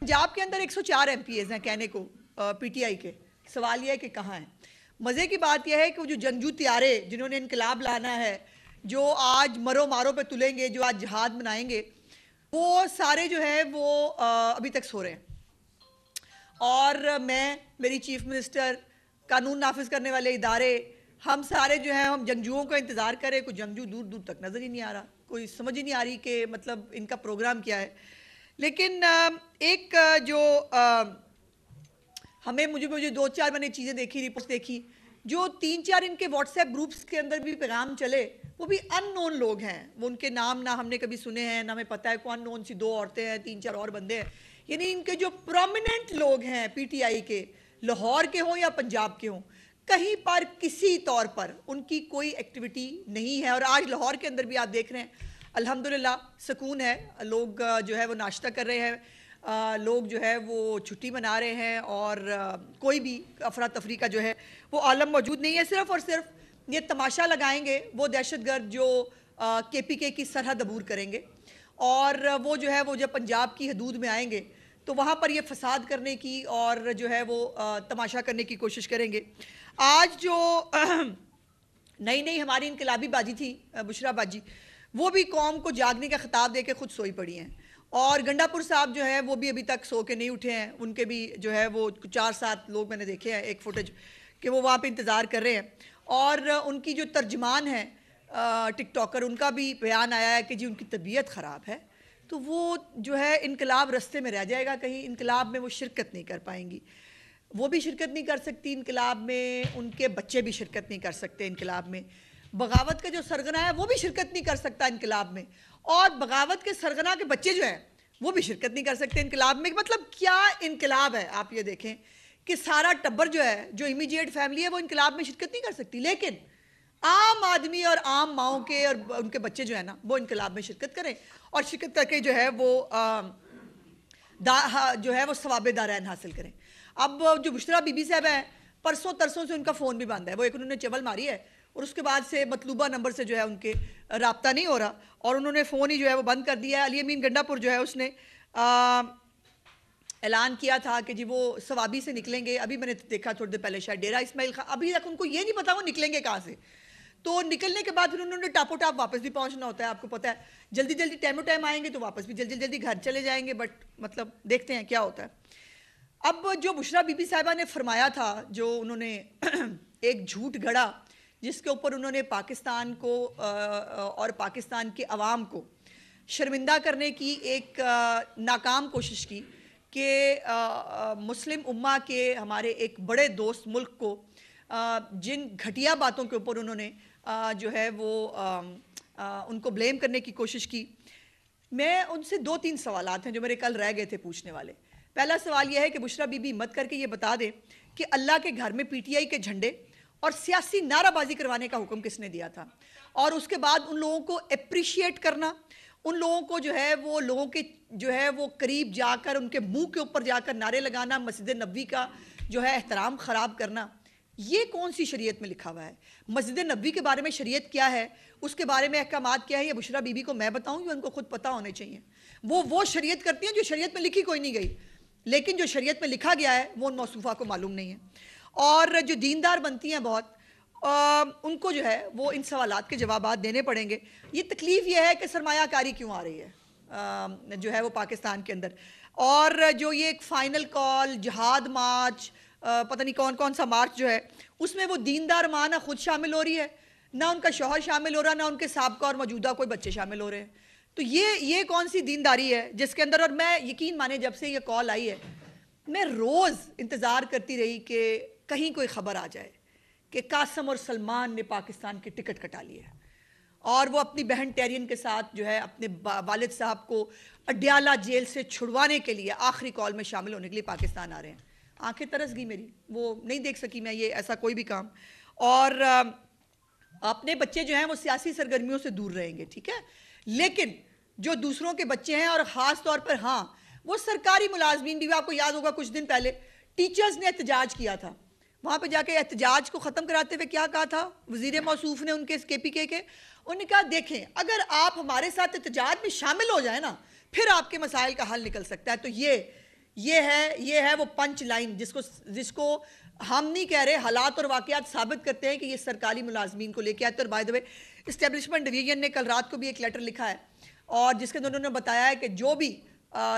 पंजाब के अंदर 104 एमपीएस हैं कहने को पीटीआई के। सवाल यह है कि कहाँ हैं। मज़े की बात यह है कि वो जो जंगजू त्यारे जिन्होंने इनकलाब लाना है, जो आज मरो मारो पे तुलेंगे, जो आज जिहाद मनाएंगे, वो सारे जो है वो अभी तक सो रहे हैं। और मैं, मेरी चीफ मिनिस्टर, कानून नाफिज करने वाले इदारे, हम सारे जो हैं हम जंगजुओं का इंतज़ार करें। कोई जंगजू दूर दूर तक नज़र ही नहीं आ रहा, कोई समझ ही नहीं आ रही कि मतलब इनका प्रोग्राम क्या है। लेकिन एक जो हमें मुझे दो चार मैंने चीज़ें देखी, रिपोर्ट्स देखी, जो 3-4 इनके व्हाट्सएप ग्रुप्स के अंदर भी पैगाम चले, वो भी अननोन लोग हैं। वो उनके नाम ना हमने कभी सुने हैं, ना हमें पता है। को अननोन सी 2 औरतें हैं, 3-4 और बंदे हैं। यानी इनके जो प्रोमिनेंट लोग हैं पीटीआई के, लाहौर के हों या पंजाब के हों, कहीं पर किसी तौर पर उनकी कोई एक्टिविटी नहीं है। और आज लाहौर के अंदर भी आप देख रहे हैं, अल्हम्दुलिल्लाह सुकून है। लोग जो है वो नाश्ता कर रहे हैं, लोग जो है वो छुट्टी मना रहे हैं, और कोई भी अफरा तफरी का जो है वो आलम मौजूद नहीं है। सिर्फ़ और सिर्फ ये तमाशा लगाएंगे वो दहशतगर्द जो केपीके की सरहद अबूर करेंगे, और वो जो है वो जब पंजाब की हदूद में आएंगे तो वहाँ पर ये फसाद करने की और जो है वो तमाशा करने की कोशिश करेंगे। आज जो नई नई हमारी इनकलाबी बाजी थी, बुशरा बाजी, वो भी कौम को जागने का खिताब दे के खुद सोई पड़ी हैं। और गंडापुर साहब जो है वो भी अभी तक सो के नहीं उठे हैं। उनके भी जो है वो 4-7 लोग मैंने देखे हैं, एक फुटेज कि वो वहाँ पे इंतज़ार कर रहे हैं। और उनकी जो तर्जमान है टिकटॉकर, उनका भी बयान आया है कि जी उनकी तबीयत ख़राब है, तो वो जो है इनकलाब रस्ते में रह जाएगा। कहीं इनकलाब में वो शिरकत नहीं कर पाएंगी, वो भी शिरकत नहीं कर सकती इनकलाब में, उनके बच्चे भी शिरकत नहीं कर सकते इनकलाब में। बगावत का जो सरगना है वो भी शिरकत नहीं कर सकता इनकलाब में, और बगावत के सरगना के बच्चे जो हैं वो भी शिरकत नहीं कर सकते इनकलाब में। मतलब क्या इनकलाब है। आप ये देखें कि सारा टब्बर जो है, जो इमीडिएट फैमिली है, वो इनकलाब में शिरकत नहीं कर सकती, लेकिन आम आदमी और आम माओं के और उनके बच्चे जो है ना वो इनकलाब में शिरकत करें, और शिरकत करके जो है वो जो है वो सवाब दारैन हासिल करें। अब जो बुशरा बीबी साहब हैं, परसों तरसों से उनका फ़ोन भी बंद है। वो एक उन्होंने चवल मारी है और उसके बाद से मतलूबा नंबर से जो है उनके राब्ता नहीं हो रहा, और उन्होंने फ़ोन ही जो है वो बंद कर दिया है। अली अमीन गंडापुर जो है उसने ऐलान किया था कि जी वो सवाबी से निकलेंगे। अभी मैंने देखा थोड़ी देर पहले शायद डेरा इस्माइल खां, अभी तक उनको ये नहीं पता वो निकलेंगे कहाँ से। तो निकलने के बाद फिर उन्होंने टापो टाप वापस भी पहुंचना होता है, आपको पता है। जल्दी जल्दी टाइमो टाइम आएंगे तो वापस भी जल्दी जल्दी घर चले जाएंगे, बट मतलब देखते हैं क्या होता है। अब जो बुशरा बीबी साहिबा ने फरमाया था, जो उन्होंने एक झूठ गढ़ा, जिसके ऊपर उन्होंने पाकिस्तान को और पाकिस्तान के अवाम को शर्मिंदा करने की एक नाकाम कोशिश की कि मुस्लिम उम्मा के हमारे एक बड़े दोस्त मुल्क को जिन घटिया बातों के ऊपर उन्होंने जो है वो उनको ब्लेम करने की कोशिश की। मैं उनसे 2-3 सवालात हैं जो मेरे कल रह गए थे पूछने वाले। पहला सवाल यह है कि बुशरा बीबी मत करके ये बता दें कि अल्लाह के घर में पीटीआई के झंडे और सियासी नाराबाजी करवाने का हुक्म किसने दिया था, और उसके बाद उन लोगों को अप्रिशिएट करना, उन लोगों को जो है वो लोगों के जो है वो करीब जाकर उनके मुंह के ऊपर जाकर नारे लगाना, मस्जिद नबवी का जो है एहतराम ख़राब करना, ये कौन सी शरीयत में लिखा हुआ है? मस्जिद नबवी के बारे में शरीयत क्या है, उसके बारे में अहकामात क्या है, ये बुशरा बीबी को मैं बताऊं या उनको खुद पता होने चाहिए? वो शरीयत करती हैं जो शरीयत में लिखी कोई नहीं गई, लेकिन जो शरीयत में लिखा गया है वो उन मौसूफ़ा को मालूम नहीं है। और जो दीनदार बनती हैं बहुत, उनको जो है वो इन सवालात के जवाबात देने पड़ेंगे। ये तकलीफ़ ये है कि सरमायाकारी क्यों आ रही है जो है वो पाकिस्तान के अंदर, और जो ये एक फ़ाइनल कॉल, जिहाद मार्च, पता नहीं कौन कौन सा मार्च जो है, उसमें वो दीनदार माँ ना खुद शामिल हो रही है, ना उनका शौहर शामिल हो रहा, ना उनके साबका और मौजूदा कोई बच्चे शामिल हो रहे हैं। तो ये कौन सी दीनदारी है जिसके अंदर? और मैं यकीन माने जब से ये कॉल आई है, मैं रोज़ इंतज़ार करती रही कि कहीं कोई ख़बर आ जाए कि कासम और सलमान ने पाकिस्तान की टिकट कटा ली है, और वो अपनी बहन टेरियन के साथ जो है अपने वालिद साहब को अड्याला जेल से छुड़वाने के लिए आखिरी कॉल में शामिल होने के लिए पाकिस्तान आ रहे हैं। आंखें तरस गई मेरी, वो नहीं देख सकी मैं ये ऐसा कोई भी काम। और अपने बच्चे जो हैं वो सियासी सरगर्मियों से दूर रहेंगे, ठीक है, लेकिन जो दूसरों के बच्चे हैं, और ख़ास तौर पर हाँ वो सरकारी मुलाजमीन भी, आपको याद होगा कुछ दिन पहले टीचर्स ने एहतजाज किया था, वहाँ पे जाके एहतजाज को ख़त्म कराते हुए क्या कहा था वज़ीर मौसूफ ने उनके केपीके के? उन्होंने कहा देखें, अगर आप हमारे साथ एहतजाज में शामिल हो जाए ना, फिर आपके मसाइल का हल निकल सकता है। तो ये है वो पंच लाइन जिसको हम नहीं कह रहे, हालात और वाकयात साबित करते हैं कि ये सरकारी मुलाजमीन को लेके आते। और by the way establishment division ने कल रात को भी एक लेटर लिखा है और जिसके अंदर उन्होंने बताया है कि जो भी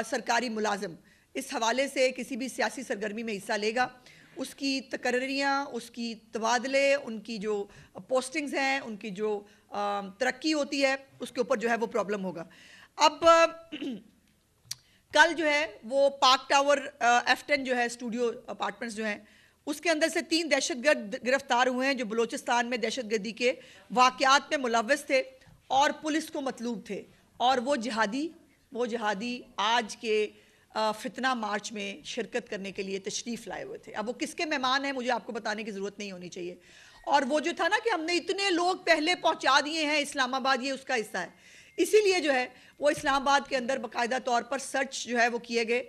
सरकारी मुलाजिम इस हवाले से किसी भी सियासी सरगर्मी में हिस्सा लेगा, उसकी तकर्रियाँ, उसकी तबादले, उनकी जो पोस्टिंग्स हैं, उनकी जो तरक्की होती है, उसके ऊपर जो है वो प्रॉब्लम होगा। अब कल जो है वो पार्क टावर F10 जो है स्टूडियो अपार्टमेंट्स जो हैं, उसके अंदर से 3 दहशतगर्द गिरफ्तार हुए हैं जो बलूचिस्तान में दहशतगर्दी के वाक़यात में मुलव्वस थे और पुलिस को मतलूब थे। और वो जिहादी आज के फितना मार्च में शिरकत करने के लिए तशरीफ़ लाए हुए थे। अब वो किसके मेहमान हैं मुझे आपको बताने की ज़रूरत नहीं होनी चाहिए। और वो जो था ना कि हमने इतने लोग पहले पहुंचा दिए हैं इस्लामाबाद, ये उसका हिस्सा है। इसीलिए जो है वो इस्लामाबाद के अंदर बाकायदा तौर पर सर्च जो है वो किए गए,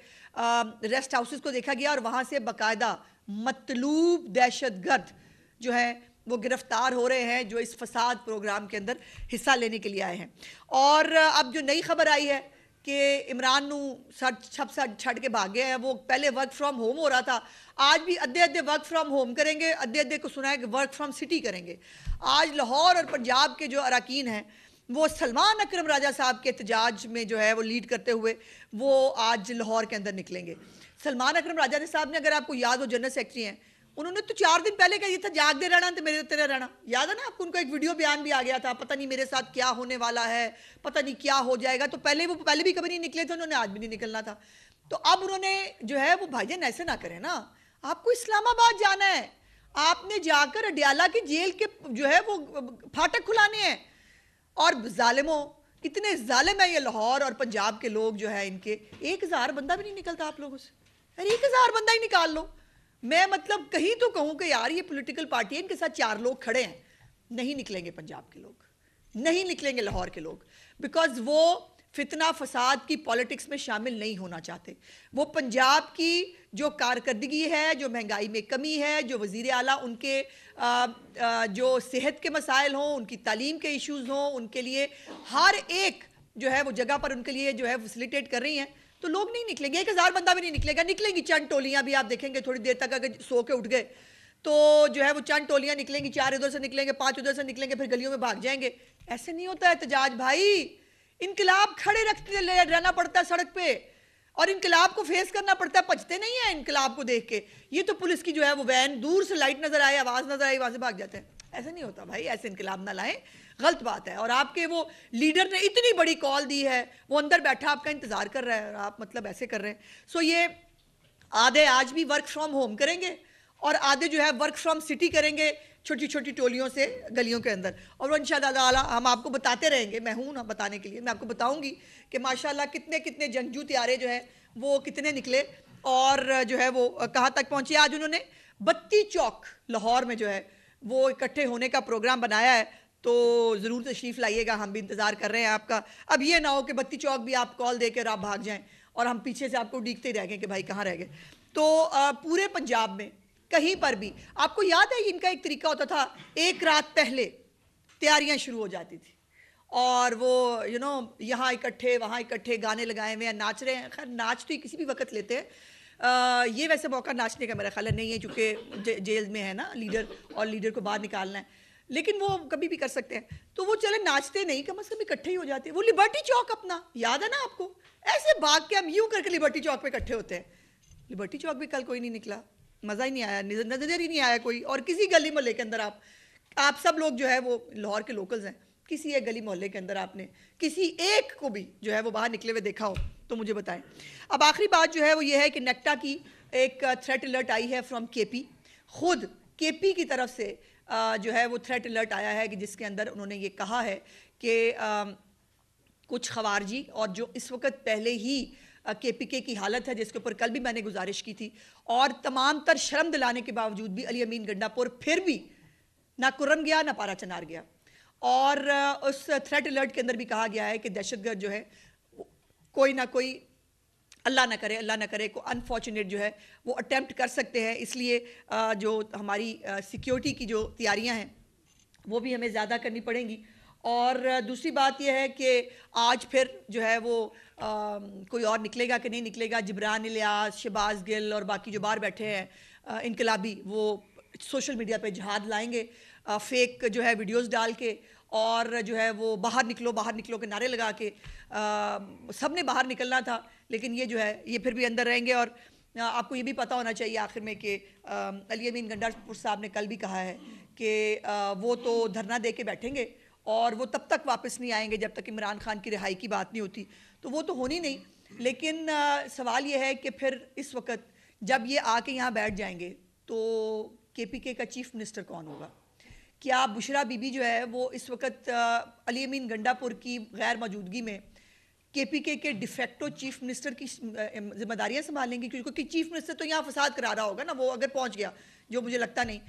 रेस्ट हाउसेस को देखा गया और वहाँ से बाकायदा मतलूब दहशतगर्द जो है वो गिरफ्तार हो रहे हैं जो इस फसाद प्रोग्राम के अंदर हिस्सा लेने के लिए आए हैं। और अब जो नई खबर आई है कि इमरान छड़ के भागे हैं, वो पहले वर्क फ्रॉम होम हो रहा था, आज भी अद्धे वर्क फ्रॉम होम करेंगे, अद्धे को सुना है कि वर्क फ्रॉम सिटी करेंगे। आज लाहौर और पंजाब के जो अरकान हैं वो सलमान अकरम राजा साहब के एहतजाज में जो है वो लीड करते हुए वो आज लाहौर के अंदर निकलेंगे। सलमान अकरम राजा साहब ने, अगर आपको याद हो, जनरल सेक्रेटरी हैं, उन्होंने तो 4 दिन पहले कहा था जाग दे रहना तो मेरे तेरे रहना, याद है ना आपको? उनका एक वीडियो बयान भी आ गया था, पता नहीं मेरे साथ क्या होने वाला है, पता नहीं क्या हो जाएगा। तो पहले भी कभी नहीं निकले थे उन्होंने, आज भी नहीं निकलना था। तो अब उन्होंने जो है वो भाईजान ऐसे ना करें ना, आपको इस्लामाबाद जाना है, आपने जाकर अडियाला की जेल के जो है वो फाटक खुलाने हैं। और जालिमों, इतने जालिम है ये लाहौर और पंजाब के लोग जो है, इनके 1000 बंदा भी नहीं निकलता आप लोगों से। यार 1000 बंदा ही निकाल लो। मैं मतलब कहीं तो कहूं कि यार ये पॉलिटिकल पार्टी है, इनके साथ 4 लोग खड़े हैं, नहीं निकलेंगे पंजाब के लोग, नहीं निकलेंगे लाहौर के लोग, बिकॉज वो फितना फसाद की पॉलिटिक्स में शामिल नहीं होना चाहते। वो पंजाब की जो कारकर्दगी है, जो महंगाई में कमी है, जो वज़ीर आला उनके जो सेहत के मसाइल हों, उनकी तालीम के इश्यूज़ हों, उनके लिए हर एक जो है वो जगह पर उनके लिए जो है फैसिलिटेट कर रही हैं, तो लोग नहीं निकलेंगे। 1000 बंदा भी नहीं निकलेगा। निकलेंगी चंद टोलियां भी, आप देखेंगे थोड़ी देर तक अगर सो के उठ गए तो जो है वो चंद टोलियां निकलेंगी, 4 इधर से निकलेंगे, 5 उधर से निकलेंगे, फिर गलियों में भाग जाएंगे। ऐसे नहीं होता एहतजाज भाई, इनकलाब खड़े रखते रहना पड़ता है सड़क पे और इनकलाब को फेस करना पड़ता है, पचते नहीं है इनकलाब को देख के। ये तो पुलिस की जो है वो वैन दूर से लाइट नजर आए, आवाज नजर आई, वहां से भाग जाते हैं। ऐसा नहीं होता भाई, ऐसे इनकलाब ना लाएं, गलत बात है। और आपके वो लीडर ने इतनी बड़ी कॉल दी है, वो अंदर बैठा आपका इंतजार कर रहा है और आप मतलब ऐसे कर रहे हैं। सो ये आधे आज भी वर्क फ्रॉम होम करेंगे और आधे जो है वर्क फ्रॉम सिटी करेंगे, छोटी छोटी टोलियों से गलियों के अंदर। और वो इंशाअल्लाह हम आपको बताते रहेंगे, मैं हूँ ना बताने के लिए, मैं आपको बताऊंगी कि माशाल्लाह कितने कितने जंगजू त्यारे जो हैं वो कितने निकले और जो है वो कहाँ तक पहुँचे। आज उन्होंने बत्ती चौक लाहौर में जो है वो इकट्ठे होने का प्रोग्राम बनाया है, तो ज़रूर तशरीफ़ लाइएगा, हम भी इंतज़ार कर रहे हैं आपका। अब ये ना हो कि बत्ती चौक भी आप कॉल दे कर आप भाग जाएं और हम पीछे से आपको उड़ीकते रह गए कि भाई कहाँ रह गए। तो पूरे पंजाब में कहीं पर भी, आपको याद है इनका एक तरीका होता था, एक रात पहले तैयारियां शुरू हो जाती थी और वो यहाँ इकट्ठे वहाँ इकट्ठे, गाने लगाए हुए हैं, नाच रहे हैं। खैर नाच तो किसी भी वक्त लेते हैं, ये वैसे मौका नाचने का मेरा ख्याल नहीं है क्योंकि जेल में है ना लीडर और लीडर को बाहर निकालना है, लेकिन वो कभी भी कर सकते हैं। तो वो चले नाचते नहीं, कम से कम इकट्ठे ही हो जाते हैं। वो लिबर्टी चौक अपना याद है ना आपको, ऐसे भाग के हम यूं करके लिबर्टी चौक पे इकट्ठे होते हैं। लिबर्टी चौक भी कल कोई नहीं निकला, मज़ा ही नहीं आया, नजर ही नहीं आया कोई। और किसी गली मोहल्ले के अंदर आप सब लोग जो है वो लाहौर के लोकल्स हैं, किसी एक गली मोहल्ले के अंदर आपने किसी एक को भी जो है वो बाहर निकले हुए देखा हो तो मुझे बताएं। अब आखिरी बात जो है वो ये है कि नेक्टा की एक थ्रेट अलर्ट आई है फ्रॉम केपी। खुद केपी की तरफ से जो है वो थ्रेट अलर्ट आया है कि जिसके अंदर उन्होंने ये कहा है कि कुछ खवारजी और जो इस वक्त पहले ही केपीके की हालत है, जिसके ऊपर कल भी मैंने गुजारिश की थी, और तमाम तर शर्म दिलाने के बावजूद भी अली अमीन गंडापुर फिर भी ना कुर्रम गया ना पारा चनार गया। और उस थ्रेट अलर्ट के अंदर भी कहा गया है कि दहशतगर्द जो है कोई ना कोई, अल्लाह ना करे को अनफॉर्चुनेट जो है वो अटेम्प्ट कर सकते हैं। इसलिए जो हमारी सिक्योरिटी की जो तैयारियां हैं वो भी हमें ज़्यादा करनी पड़ेंगी और दूसरी बात यह है कि आज फिर जो है वो कोई और निकलेगा कि नहीं निकलेगा। जिब्रान इलियास, शहबाज गिल और बाकी जो बाहर बैठे हैं इनकलाबी, वो सोशल मीडिया पे जहाद लाएंगे फेक जो है वीडियोस डाल के, और जो है वो बाहर निकलो के नारे लगा के। सब ने बाहर निकलना था, लेकिन ये जो है ये फिर भी अंदर रहेंगे। और आपको ये भी पता होना चाहिए आखिर में कि अली अमीन गंडापुर साहब ने कल भी कहा है कि वो तो धरना दे के बैठेंगे और वो तब तक वापस नहीं आएंगे जब तक इमरान खान की रिहाई की बात नहीं होती। तो वो तो होनी नहीं, लेकिन सवाल ये है कि फिर इस वक्त जब ये आके यहाँ बैठ जाएंगे तो KPK का चीफ मिनिस्टर कौन होगा? क्या बुशरा बीबी जो है वो इस वक्त अली अमीन गंडापुर की गैर मौजूदगी में KPK के डिफेक्टो चीफ मिनिस्टर की जिम्मेदारियां संभालेंगी? क्योंकि चीफ मिनिस्टर तो यहाँ फसाद करा रहा होगा ना, वो अगर पहुँच गया, जो मुझे लगता नहीं,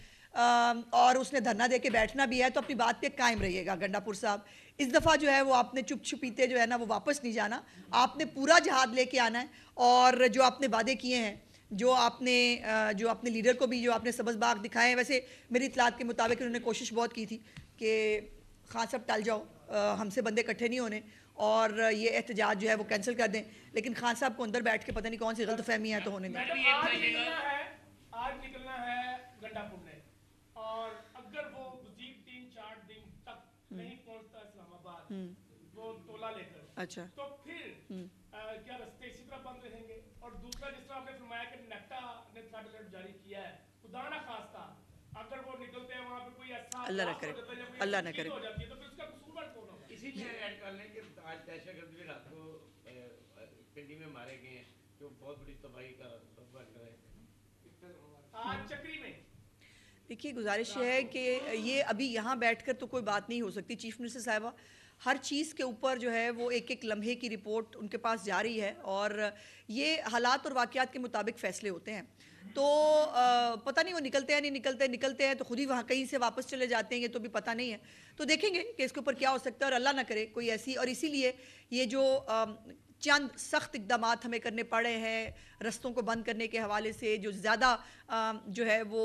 और उसने धरना दे के बैठना भी है, तो अपनी बात पे कायम रहिएगा गंडापुर साहब। इस दफ़ा जो है वो आपने चुप छुपीते जो है ना वो वापस नहीं जाना, आपने पूरा जहाद लेके आना है। और जो आपने वादे किए हैं, जो अपने लीडर को भी जो आपने सब्ज़ बाग दिखाए हैं, वैसे मेरी इतलात के मुताबिक उन्होंने कोशिश बहुत की थी कि खान साहब टल जाओ, हमसे बंदे इकट्ठे नहीं होने और ये एहतजाज जो है वो कैंसिल कर दें, लेकिन खान साहब को अंदर बैठ के पता नहीं कौन सी गलतफहमी है तो होने दें। आज निकलना है गंडापुर ने, और अगर वो मजीद 3-4 दिन तक नहीं पहुंचता इस्लामाबाद वो तोला लेकर, अच्छा, तो फिर क्या रास्ते इसी तरह बंद रहेंगे? और दूसरा, जिस तरह आपने फरमाया कि नेक्टा ने थर्ड अलर्ट जारी किया है, खुदा ना खास्ता अगर वो निकलते हैं वहां पे कोई ऐसा अल्लाह न करे, अल्लाह न करे, हो जाती है तो फिर उसका कसूरवार कौन होगा? इसी में ऐड कर लें कि आज दहशतगर्द भी रात को पिंडी में मारे गए हैं, जो बहुत बड़ी तबाही का सबब बन रहा है। आज चक्री में देखिए, गुजारिश है कि ये अभी यहाँ बैठकर तो कोई बात नहीं हो सकती। चीफ मिनिस्टर साहिबा हर चीज़ के ऊपर जो है वो एक एक लम्हे की रिपोर्ट उनके पास जा रही है और ये हालात और वाक़यात के मुताबिक फ़ैसले होते हैं। तो पता नहीं वो निकलते हैं नहीं निकलते हैं तो खुद ही वहाँ कहीं से वापस चले जाते हैं, ये तो भी पता नहीं है। तो देखेंगे कि इसके ऊपर क्या हो सकता है और अल्लाह ना करे कोई ऐसी, और इसीलिए ये जो चंद सख्त इक़दाम हमें करने पड़े हैं रस्तों को बंद करने के हवाले से, जो ज़्यादा जो है वो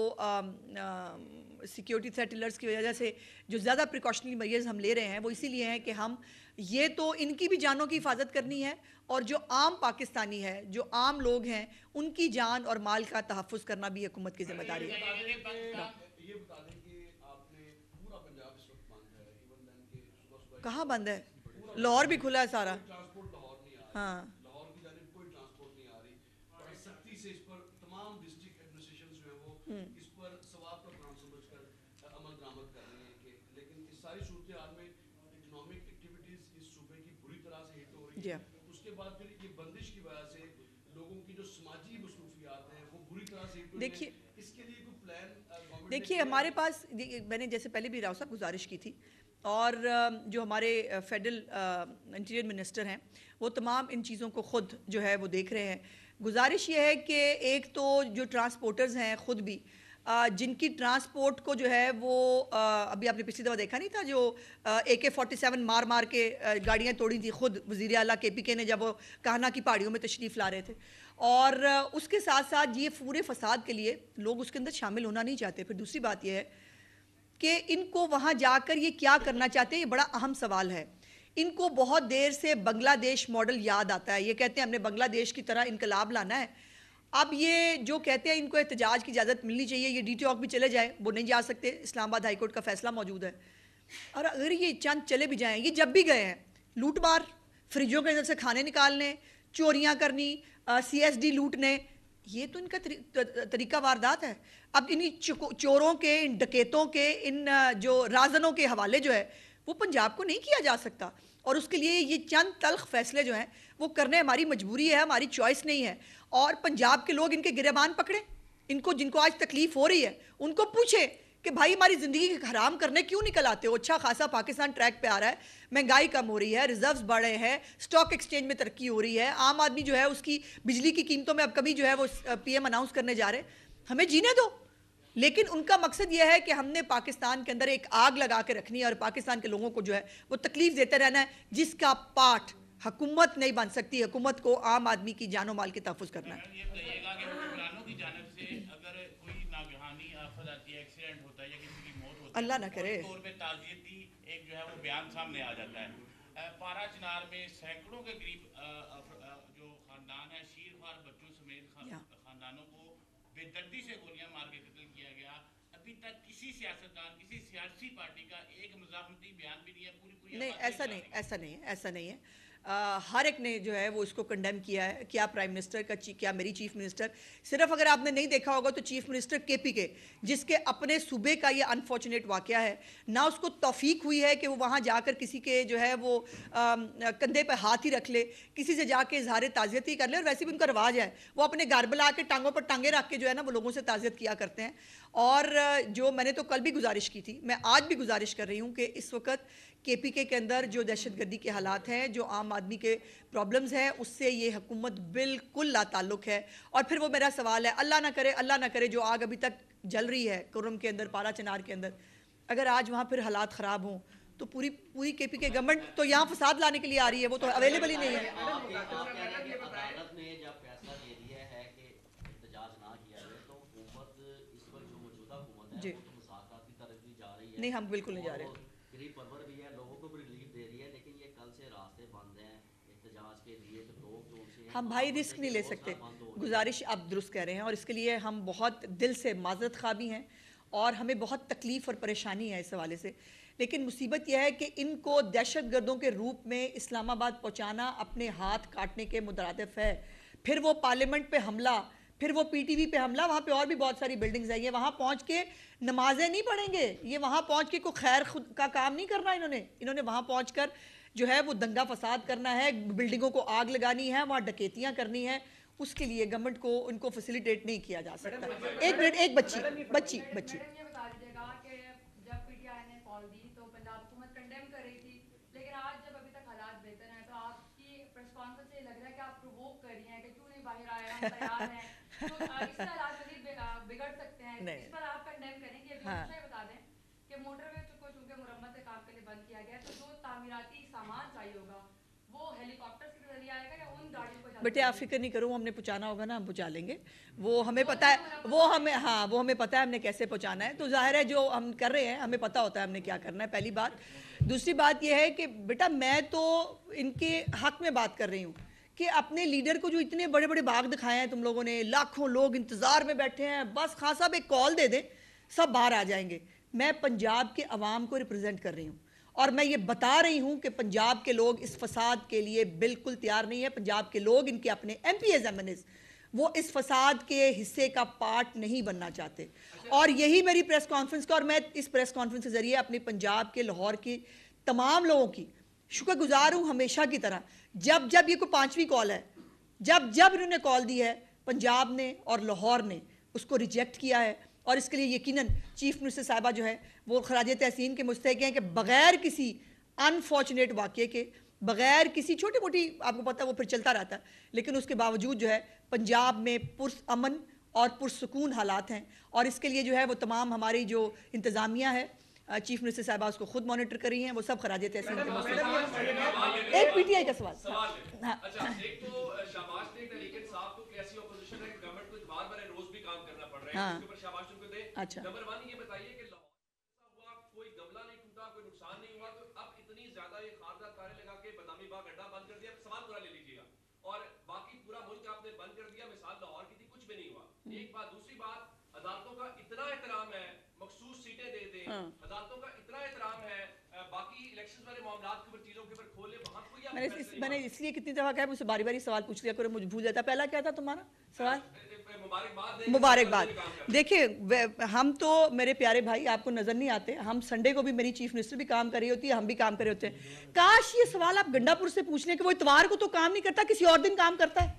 सिक्योरिटी थ्रेट अलर्ट्स की वजह से जो ज़्यादा प्रिकॉशनरी मेजर्स हम ले रहे हैं, वो इसीलिए हैं कि हम ये तो इनकी भी जानों की हिफाजत करनी है और जो आम पाकिस्तानी है, जो आम लोग हैं, उनकी जान और माल का तहफ़्फ़ुज़ करना भी हुकूमत की जिम्मेदारी है। कहाँ बंद है? लाहौर भी खुला है सारा। हाँ, लाहौर की जानिब कोई ट्रांसपोर्ट नहीं आ रही और सख्ती से इस पर तमाम डिस्ट्रिक्ट एडमिनिस्ट्रेशंस जो है वो इस पर सवाब का काम समझकर अमल दरामद कर रही है कि, लेकिन इस सारी सूरत हाल में इकोनॉमिक एक्टिविटीज इस सूबे की बुरी तरह से हिट हो रही है। उसके बाद फिर ये बंदिश की वजह से लोगों की जो समाजी मसरूफियात हैं वो बुरी तरह से हिट हो रही है। इसके लिए कोई प्लान देखिए हमारे पास, मैंने जैसे पहले भी राव साहब गुजारिश की थी और जो हमारे फेडरल इंटीरियर मिनिस्टर हैं वो तमाम इन चीज़ों को ख़ुद जो है वो देख रहे हैं। गुजारिश ये है कि एक तो जो ट्रांसपोर्टर्स हैं ख़ुद भी जिनकी ट्रांसपोर्ट को जो है वो अभी आपने पिछली दफ़ा देखा नहीं था जो AK-47 मार के गाड़ियाँ तोड़ी थी खुद वज़ीर आला KPK ने, जब वो कान्हा की पहाड़ियों में तशरीफ़ ला रहे थे। और उसके साथ साथ ये पूरे फसाद के लिए लोग उसके अंदर शामिल होना नहीं चाहते। फिर दूसरी बात यह है कि इनको वहाँ जाकर ये क्या करना चाहते हैं, ये बड़ा अहम सवाल है। इनको बहुत देर से बांग्लादेश मॉडल याद आता है, ये कहते हैं हमने बांग्लादेश की तरह इनकलाब लाना है। अब ये जो कहते हैं इनको एहतजाज की इजाज़त मिलनी चाहिए, ये DTOC भी चले जाए, वो नहीं जा सकते, इस्लामाबाद हाई कोर्ट का फैसला मौजूद है। और अगर ये चंद चले भी जाएँ, ये जब भी गए हैं लूट मार, फ्रिजों के अंदर से खाने निकालने, चोरियाँ करनी, CSD लूटने, ये तो इनका तरीका वारदात है। अब इन चोरों के, इन डकैतों के, इन जो राजनों के हवाले जो है वो पंजाब को नहीं किया जा सकता और उसके लिए ये चंद तल्ख फैसले जो हैं वो करने हमारी मजबूरी है, हमारी चॉइस नहीं है। और पंजाब के लोग इनके गिरेबान पकड़े, इनको जिनको आज तकलीफ हो रही है उनको पूछे कि भाई हमारी ज़िंदगी हराम करने क्यों निकल आते हो? अच्छा खासा पाकिस्तान ट्रैक पे आ रहा है, महंगाई कम हो रही है, रिजर्व्स बढ़े हैं, स्टॉक एक्सचेंज में तरक्की हो रही है, आम आदमी जो है उसकी बिजली की कीमतों में अब कभी जो है वो PM अनाउंस करने जा रहे, हमें जीने दो। लेकिन उनका मकसद यह है कि हमने पाकिस्तान के अंदर एक आग लगा के रखनी है और पाकिस्तान के लोगों को जो है वो तकलीफ देते रहना है, जिसका पार्ट हुकूमत नहीं बन सकती। हुकूमत को आम आदमी की जानो माल के तहफ़्फ़ुज़ करना है। ये बताइएगा कि हुक्मरानों की जानिब से अगर कोई नागहानी आफत आती है, एक्सीडेंट होता है या किसी की मौत अल्लाह ना करे तौर पे ताज़ियती एक जो है वो बयान सामने आ जाता है। पारा चिनार में सैकड़ों के करीब जो खानदान है शीर खार बच्चों समेत खानदानों को बेदर्दी से गोलियां मार के कत्ल किया गया। अभी तक किसी सियासतदान किसी सियासी पार्टी का एक मज़ाहमती बयान भी नहीं है। पूरी नहीं, ऐसा नहीं है। हर एक ने जो है वो इसको कंडेम किया है, क्या प्राइम मिनिस्टर का, क्या मेरी चीफ मिनिस्टर। सिर्फ अगर आपने नहीं देखा होगा तो चीफ मिनिस्टर केपी के, जिसके अपने सूबे का ये अनफॉर्चुनेट वाकया है, ना उसको तौफीक हुई है कि वो वहाँ जाकर किसी के जो है वो कंधे पर हाथ ही रख ले, किसी से जाके इजहार ताज़ियत ही कर ले। और वैसे भी उनका रवाज है, वो अपने घर बुला के टांगों पर टांगे रख के जो है ना वो लोगों से ताज़ियत किया करते हैं। और जो मैंने तो कल भी गुजारिश की थी, मैं आज भी गुजारिश कर रही हूँ कि इस वक्त केपीके के अंदर जो दहशतगर्दी के हालात हैं, जो आम आदमी के प्रॉब्लम्स हैं, उससे ये हुकूमत बिल्कुल लाताल्लुक है। और फिर वो मेरा सवाल है, अल्लाह ना करे जो आग अभी तक जल रही है कुर्रम के अंदर, पारा चिनार के अंदर, अगर आज वहाँ फिर हालात ख़राब हों तो पूरी केपीके गवर्नमेंट तो यहाँ फसाद लाने के लिए आ रही है, वो तो अवेलेबल ही नहीं है। अदालत ने जब फैसला दे दिया है कि एहतजाज ना किया जाए तो हुकूमत इस पर जो मौजूदा हुकूमत है जी। वो तो मुसाकात की तरफ भी जा रही है। नहीं, हम बिल्कुल नहीं जा रहे। गरीब परवर भी है, लोगों को भी रिलीफ दे रही है, लेकिन ये कल से रास्ते बंद हैं एहतजाज के लिए। तो लोग जो उनसे हम भाई रिस्क नहीं ले सकते। गुजारिश आप दुरुस्त कह रहे हैं और इसके लिए हम बहुत दिल से माजरत खा भी हैं और हमें बहुत तकलीफ़ और परेशानी है इस हवाले से। लेकिन मुसीबत यह है कि इनको दहशतगर्दों के रूप में इस्लामाबाद पहुंचाना अपने हाथ काटने के मुतरादिफ है। फिर वो पार्लियामेंट पे हमला, फिर वो पीटीवी पे हमला, वहाँ पे और भी बहुत सारी बिल्डिंग्स हैं। ये वहाँ पहुँच के नमाजें नहीं पढ़ेंगे, ये वहाँ पहुँच के कोई खैर खुद का काम नहीं करना। इन्होंने वहाँ पहुँच कर जो है वो दंगा फसाद करना है, बिल्डिंगों को आग लगानी है, वहाँ डकैतियाँ करनी है। उसके लिए गवर्नमेंट को उनको फैसिलिटेट नहीं किया जा सकता। एक मिनट, एक बच्ची मैडम ये बता दीजिएगा कि जब पीटीआई ने कॉल दी तो पंजाब हुकूमत कंडेम कर रही थी, लेकिन आज जब अभी तक हालात बेहतर हैं तो आपकी प्रेस कॉन्फ्रेंस से लग रहा है कि आप प्रोवोक कर रही हैं कि क्यों नहीं बाहर आए, हम तैयार हैं, तो इससे हालात मज़ीद बिगड़ सकते हैं। इस पर आप कंडेम करेंगे। अभी दूसरा ये बता दें कि मोटरवे को चूंकि मुरम्मत काम के लिए बंद किया गया तो जो तामीराती सामान चाहिए होगा वो हेलीकॉप्टर के जरिए आएगा या उन गाड़ियों को? बेटे आप फिक्र नहीं करो, हमने पहुंचाना होगा ना, हम पहुंचा लेंगे। वो हमें पता है, वो हमें पता है हमने कैसे पहुंचाना है। तो जाहिर है जो हम कर रहे हैं हमें पता होता है हमने क्या करना है, पहली बात। दूसरी बात यह है कि बेटा मैं तो इनके हक में बात कर रही हूँ कि अपने लीडर को जो इतने बड़े बड़े बाग दिखाए हैं तुम लोगों ने, लाखों लोग इंतज़ार में बैठे हैं, बस खान साहब एक कॉल दे दें सब बाहर आ जाएंगे। मैं पंजाब के अवाम को रिप्रेजेंट कर रही हूँ और मैं ये बता रही हूँ कि पंजाब के लोग इस फसाद के लिए बिल्कुल तैयार नहीं है। पंजाब के लोग, इनके अपने MPs MNs, वो इस फसाद के हिस्से का पार्ट नहीं बनना चाहते। और यही मेरी प्रेस कॉन्फ्रेंस का, और मैं इस प्रेस कॉन्फ्रेंस के ज़रिए अपने पंजाब के, लाहौर की तमाम लोगों की शुक्रगुजार हूँ हमेशा की तरह। जब जब ये कोई 5वीं कॉल है, जब जब इन्होंने कॉल दी है, पंजाब ने और लाहौर ने उसको रिजेक्ट किया है। और इसके लिए यकीनन चीफ मिनिस्टर साहिबा जो है वो खराज तहसीन के मुस्तहिक हैं कि बग़ैर किसी अनफॉर्चुनेट वाक़े के, बग़ैर किसी छोटी मोटी, आपको पता है वो फिर चलता रहता है, लेकिन उसके बावजूद जो है पंजाब में पुरअमन और पुरसकून हालात हैं। और इसके लिए जो है वो तमाम हमारी जो इंतज़ामिया है, चीफ मिनिस्टर साहिबा उसको खुद मॉनिटर कर रही हैं, वो सब खराज तहसीन के मुस्तहिक। एक PTI का सवाल। हाँ, अच्छा, एक तो शाबाश ने तहरीक इंसाफ को कैसी ऑपोजिशन है कि गवर्नमेंट को बार बार रोज भी काम करना पड़ रहा है, हाँ। उसके ऊपर शाबाश उनको दे। अच्छा। नंबर 1 ये बताइए कि लाहौर हुआ, कोई गमला नहीं टूटा, कोई नुकसान नहीं हुआ, तो अब इतनी ज्यादा ये खारदार तारे लगा के बदामी बाग अड्डा बंद कर दिया, सवाल पूरा ले लीजिएगा, और बाकी पूरा मुल्क आपने बंद कर दिया। मिसाल लाहौर की थी, कुछ भी नहीं हुआ। एक बात। दूसरी बात, अदालतों का इतना एहतराम है, मखसूस सीटें दे दें, अदालतों का इतना एहतराम है, बाकी इलेक्शन वाले मामलात के ऊपर, चीजों के ऊपर खोले, वहां कोई मैंने इसलिए कितनी दफ़ा कहा मुझसे बारी बारी सवाल पूछ लिया करो, मुझे भूल जाता। पहला क्या था तुम्हारा सवाल? मुबारकबाद। देखिए हम तो, मेरे प्यारे भाई, आपको नज़र नहीं आते, हम संडे को भी मेरी चीफ मिनिस्टर भी काम कर रही होती है, हम भी काम कर रहे होते हैं। काश ये सवाल आप गंडापुर से पूछ लें कि वो इतवार को तो काम नहीं करता, किसी और दिन काम करता है।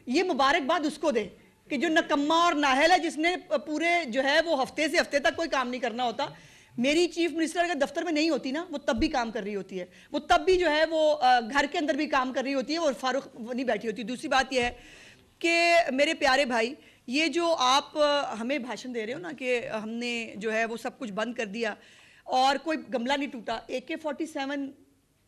ये मुबारकबाद उसको दे कि जो नकम्मा और नाहल है, जिसने पूरे जो है वो हफ्ते से हफ्ते तक कोई काम नहीं करना होता। मेरी चीफ मिनिस्टर अगर दफ्तर में नहीं होती ना, वो तब भी काम कर रही होती है, वो तब भी जो है वो घर के अंदर भी काम कर रही होती है और फारूक नहीं बैठी होती। दूसरी बात यह है कि मेरे प्यारे भाई, ये जो आप हमें भाषण दे रहे हो ना कि हमने जो है वो सब कुछ बंद कर दिया और कोई गमला नहीं टूटा, AK-47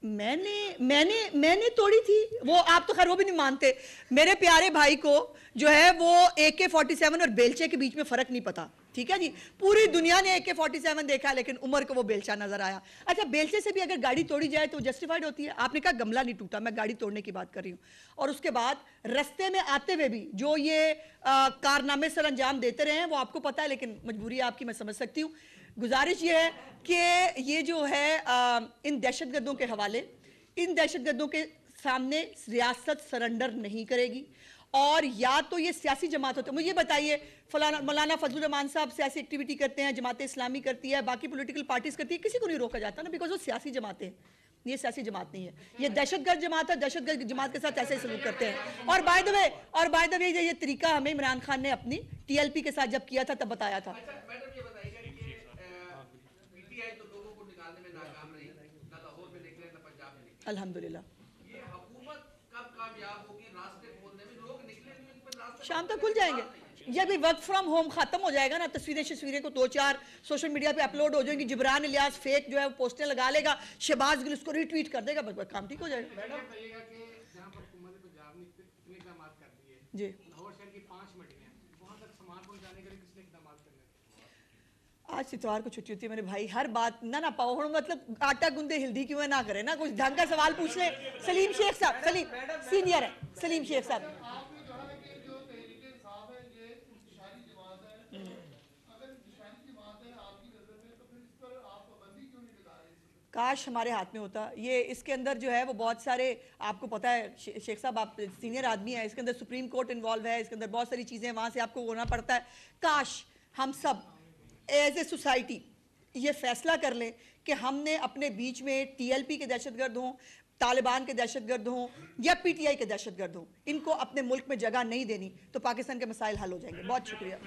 मैंने तोड़ी थी वो, आप तो खैर वो भी नहीं मानते। मेरे प्यारे भाई को जो है वो AK-47 और बेलचे के बीच में फर्क नहीं पता, ठीक है जी। पूरी दुनिया ने AK-47 देखा लेकिन उमर को वो बेलचा नजर आया। अच्छा, बेलचे से भी अगर गाड़ी तोड़ी जाए तो जस्टिफाइड होती है। आपने कहा गमला नहीं टूटा, मैं गाड़ी तोड़ने की बात कर रही हूँ। और उसके बाद रस्ते में आते हुए भी जो ये कारनामे सर अंजाम देते रहे हैं वो आपको पता है, लेकिन मजबूरी आपकी मैं समझ सकती हूँ। गुजारिश ये है कि ये जो है इन दहशतगर्दों के हवाले, इन दहशतगर्दों के सामने रियासत सरेंडर नहीं करेगी। और या तो ये सियासी जमात होते हैं, मुझे बताइए फलाना मौलाना फजलुर रहमान साहब सियासी एक्टिविटी करते हैं, जमात इस्लामी करती है, बाकी पॉलिटिकल पार्टीज करती है, किसी को नहीं रोका जाता ना, बिकॉज वो सियासी जमातें हैं। ये सियासी जमात नहीं है, ये दहशतगर्द जमात है। दहशतगर्द जमात के साथ ऐसे ही सलूक करते हैं। और बाय द वे ये तरीका हमें इमरान खान ने अपनी TLP के साथ जब किया था तब बताया था। अच्छा मैडम ये बताइएगा कि PTI तो लोगों को निकालने में नाकाम रही, ना लाहौर में निकले ना पंजाब में निकले। अल्हम्दुलिल्लाह ये हुकूमत कब कामयाब होगी रास्ते खोलने में? लोग निकले नहीं, इन पर रास्ते शाम तक खुल जाएंगे। जब भी वर्क फ्रॉम होम खत्म हो जाएगा ना, तस्वीरें को 2-4 सोशल मीडिया पे अपलोड हो जाएंगी, जिब्रान इलियास फेक जो है वो पोस्टें लगा लेगा, शहबाज गिल उसको रीट्वीट कर देगा, बस काम ठीक हो जाएगा। मैडम बताइएगा कि जहाँ पर हुकूमत पंजाब ने इतने इकदाम कर दिए, जी, लाहौर शहर की 5 मंडियाँ, वहाँ तक सामान पहुँचाने के लिए किसने इकदाम करने? आज इतवार को छुट्टी होती है मेरे भाई, हर बात ना पाओ हम, मतलब आटा गुंदे हिल्दी क्यों ना करे ना, कुछ ढंग का सवाल पूछ ले। सलीम शेख साहब, सलीम सीनियर है, सलीम शेख साहब। काश हमारे हाथ में होता ये। इसके अंदर जो है वो बहुत सारे, आपको पता है शेख साहब आप सीनियर आदमी है, इसके अंदर सुप्रीम कोर्ट इन्वॉल्व है, इसके अंदर बहुत सारी चीज़ें वहाँ से आपको होना पड़ता है। काश हम सब एज ए सोसाइटी ये फैसला कर लें कि हमने अपने बीच में TLP के दहशतगर्द हों, तालिबान के दहशतगर्द हों या PTI के दहशतगर्द हों, इनको अपने मुल्क में जगह नहीं देनी, तो पाकिस्तान के मसाइल हल हो जाएंगे। बहुत शुक्रिया।